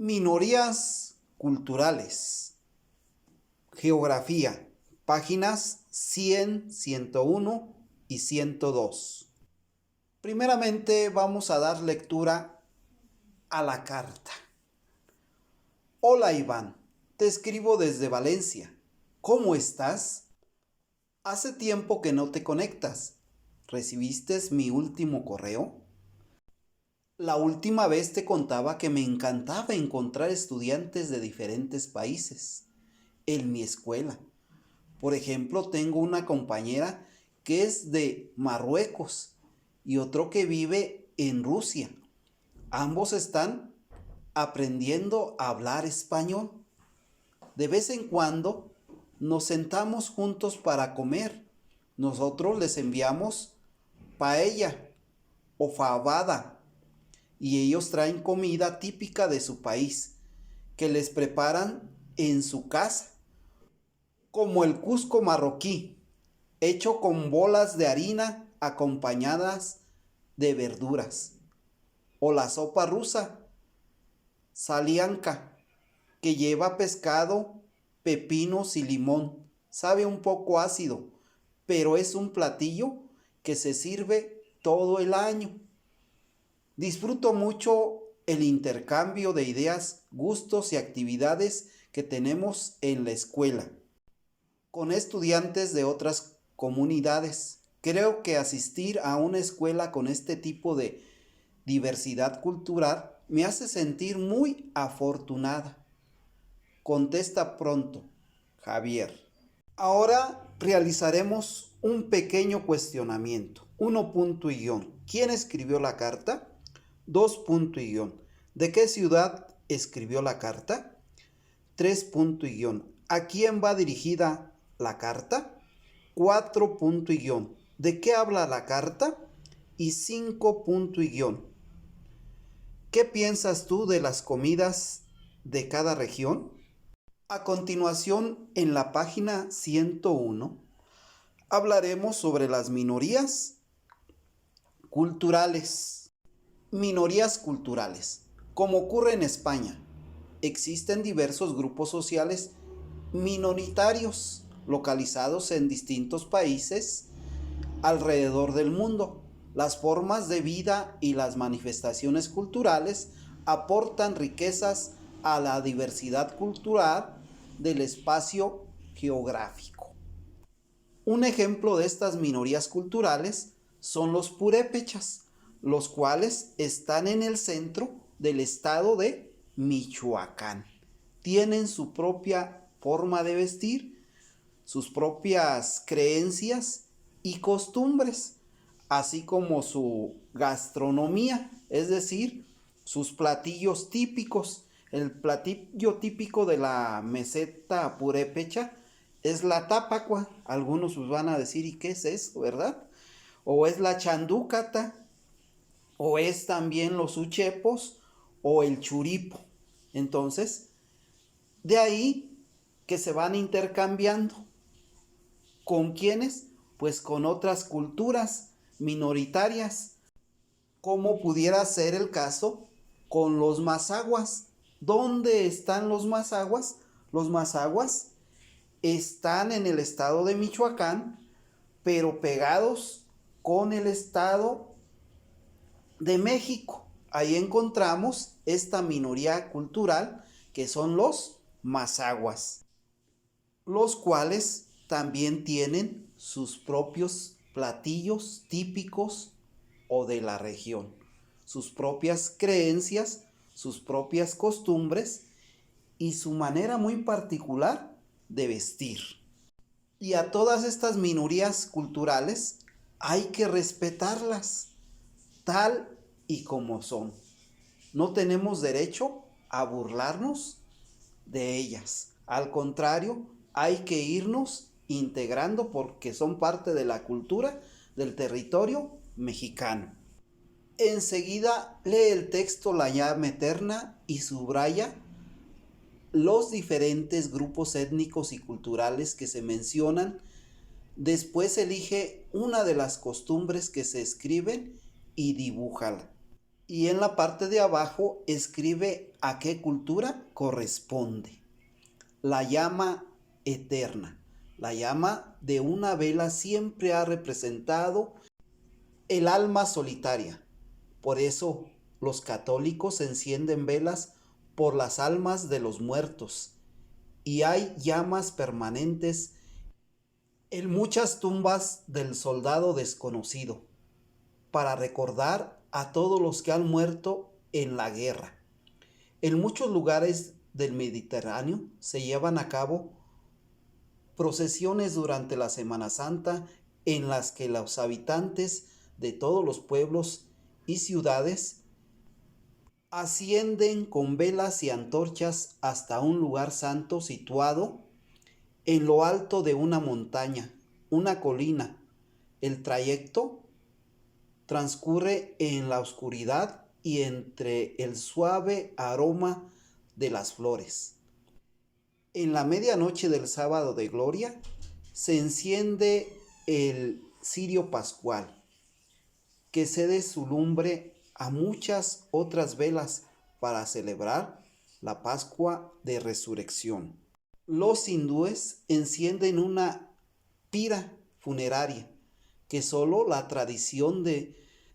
Minorías culturales. Geografía. Páginas 100, 101 y 102. Primeramente vamos a dar lectura a la carta. Hola Iván, te escribo desde Valencia. ¿Cómo estás? Hace tiempo que no te conectas. ¿Recibiste mi último correo? La última vez te contaba que me encantaba encontrar estudiantes de diferentes países en mi escuela. Por ejemplo, tengo una compañera que es de Marruecos y otro que vive en Rusia. Ambos están aprendiendo a hablar español. De vez en cuando nos sentamos juntos para comer. Nosotros les enviamos paella o fabada y ellos traen comida típica de su país que les preparan en su casa, como el cusco marroquí, hecho con bolas de harina acompañadas de verduras, o la sopa rusa, salianka, que lleva pescado, pepinos y limón. Sabe un poco ácido, pero es un platillo que se sirve todo el año. Disfruto mucho el intercambio de ideas, gustos y actividades que tenemos en la escuela con estudiantes de otras comunidades. Creo que asistir a una escuela con este tipo de diversidad cultural me hace sentir muy afortunada. Contesta pronto, Javier. Ahora realizaremos un pequeño cuestionamiento. 1 punto y guión. ¿Quién escribió la carta? 2 punto y guión. ¿De qué ciudad escribió la carta? 3 punto y guión. ¿A quién va dirigida la carta? 4 punto y guión. ¿De qué habla la carta? Y 5 punto y guión. ¿Qué piensas tú de las comidas de cada región? A continuación, en la página 101, hablaremos sobre las minorías culturales. Minorías culturales. Como ocurre en España, existen diversos grupos sociales minoritarios localizados en distintos países alrededor del mundo. Las formas de vida y las manifestaciones culturales aportan riquezas a la diversidad cultural del espacio geográfico. Un ejemplo de estas minorías culturales son los purépechas, los cuales están en el centro del estado de Michoacán. Tienen su propia forma de vestir, sus propias creencias y costumbres, así como su gastronomía, es decir, sus platillos típicos. El platillo típico de la meseta purépecha es la tápacua. Algunos pues van a decir, ¿y qué es eso, verdad? O es la chandúcata, o es también los uchepos, o el churipo. Entonces, de ahí que se van intercambiando. ¿Con quiénes? Pues con otras culturas minoritarias, como pudiera ser el caso con los mazaguas. ¿Dónde están los mazaguas? Los mazaguas están en el estado de Michoacán, pero pegados con el estado de México. Ahí encontramos esta minoría cultural que son los mazaguas, los cuales también tienen sus propios platillos típicos o de la región, sus propias creencias, sus propias costumbres y su manera muy particular de vestir. Y a todas estas minorías culturales hay que respetarlas tal y como son. No tenemos derecho a burlarnos de ellas. Al contrario, hay que irnos integrando porque son parte de la cultura del territorio mexicano. Enseguida lee el texto la llave eterna y subraya los diferentes grupos étnicos y culturales que se mencionan. Después elige una de las costumbres que se escriben y dibújala. y en la parte de abajo escribe a qué cultura corresponde. La llama eterna. La llama de una vela siempre ha representado el alma solitaria. Por eso los católicos encienden velas por las almas de los muertos y hay llamas permanentes en muchas tumbas del soldado desconocido para recordar a todos los que han muerto en la guerra. En muchos lugares del Mediterráneo se llevan a cabo procesiones durante la Semana Santa en las que los habitantes de todos los pueblos y ciudades ascienden con velas y antorchas hasta un lugar santo situado en lo alto de una montaña, una colina. El trayecto transcurre en la oscuridad y entre el suave aroma de las flores. En la medianoche del sábado de gloria se enciende el cirio pascual, que cede su lumbre a muchas otras velas para celebrar la Pascua de Resurrección. Los hindúes encienden una pira funeraria que solo la tradición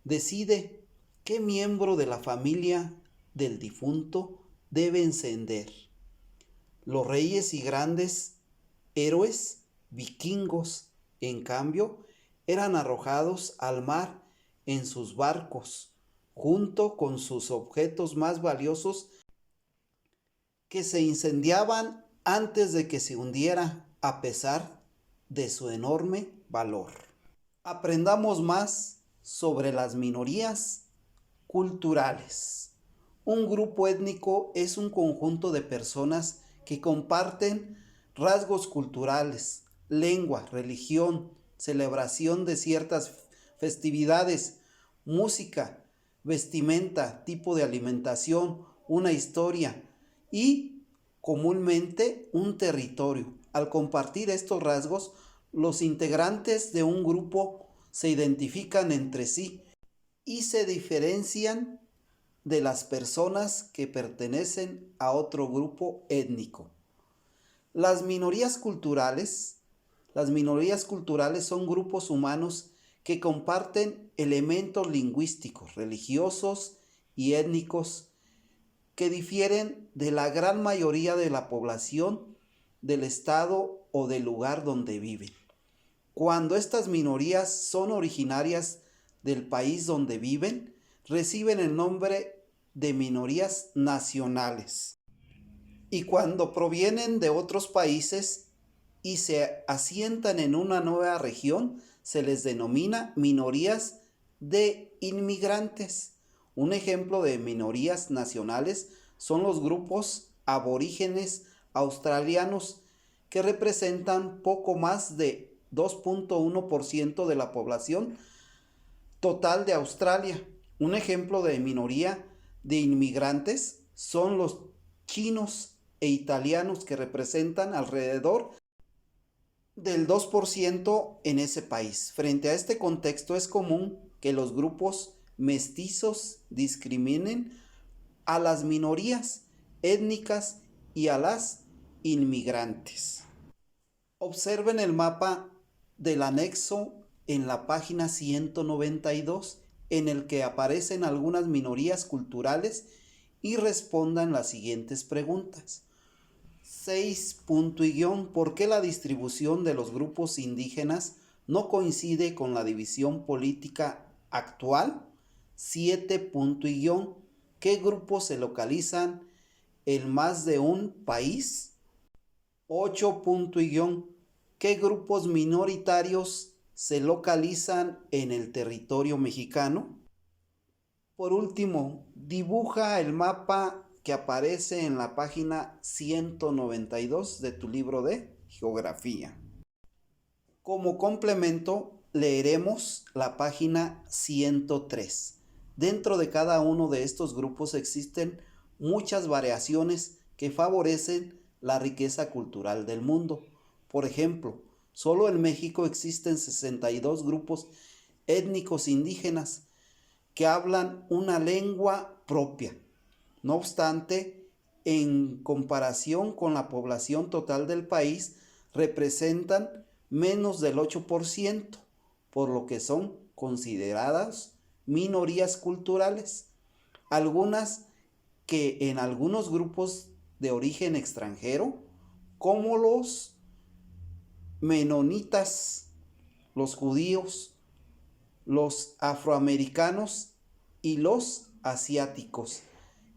decide qué miembro de la familia del difunto debe encender. Los reyes y grandes héroes vikingos, en cambio, eran arrojados al mar en sus barcos, junto con sus objetos más valiosos que se incendiaban antes de que se hundiera a pesar de su enorme valor. Aprendamos más sobre las minorías culturales. Un grupo étnico es un conjunto de personas que comparten rasgos culturales, lengua, religión, celebración de ciertas festividades, música, vestimenta, tipo de alimentación, una historia y comúnmente un territorio. Al compartir estos rasgos, los integrantes de un grupo se identifican entre sí y se diferencian de las personas que pertenecen a otro grupo étnico. Las minorías culturales son grupos humanos que comparten elementos lingüísticos, religiosos y étnicos que difieren de la gran mayoría de la población del estado o del lugar donde viven. Cuando estas minorías son originarias del país donde viven, reciben el nombre de minorías nacionales. Y cuando provienen de otros países y se asientan en una nueva región, se les denomina minorías de inmigrantes. Un ejemplo de minorías nacionales son los grupos aborígenes australianos, que representan poco más de 2.1% de la población total de Australia. Un ejemplo de minoría de inmigrantes son los chinos e italianos, que representan alrededor del 2% en ese país. Frente a este contexto es común que los grupos mestizos discriminen a las minorías étnicas y a las inmigrantes. Observen el mapa del anexo en la página 192, en el que aparecen algunas minorías culturales, y respondan las siguientes preguntas. 6. ¿Por qué la distribución de los grupos indígenas no coincide con la división política actual? 7. ¿Qué grupos se localizan en más de un país? 8. ¿Qué grupos minoritarios se localizan en el territorio mexicano? Por último, dibuja el mapa que aparece en la página 192 de tu libro de geografía. Como complemento, leeremos la página 103. Dentro de cada uno de estos grupos existen muchas variaciones que favorecen la riqueza cultural del mundo. Por ejemplo, solo en México existen 62 grupos étnicos indígenas que hablan una lengua propia. No obstante, en comparación con la población total del país, representan menos del 8%, por lo que son consideradas minorías culturales. Algunas que en algunos grupos de origen extranjero, como los menonitas, los judíos, los afroamericanos y los asiáticos,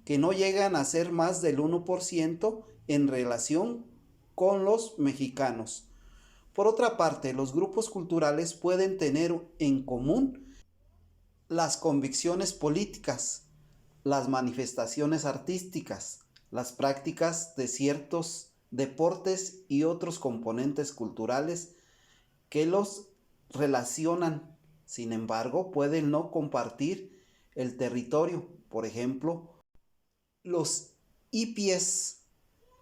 que no llegan a ser más del 1% en relación con los mexicanos. Por otra parte, los grupos culturales pueden tener en común las convicciones políticas, las manifestaciones artísticas, las prácticas de ciertos deportes y otros componentes culturales que los relacionan. Sin embargo, pueden no compartir el territorio. Por ejemplo, los hippies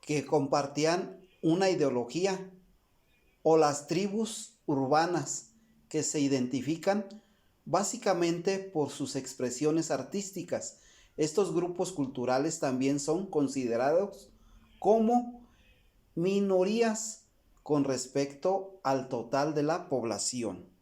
que compartían una ideología, o las tribus urbanas que se identifican básicamente por sus expresiones artísticas. Estos grupos culturales también son considerados como minorías con respecto al total de la población.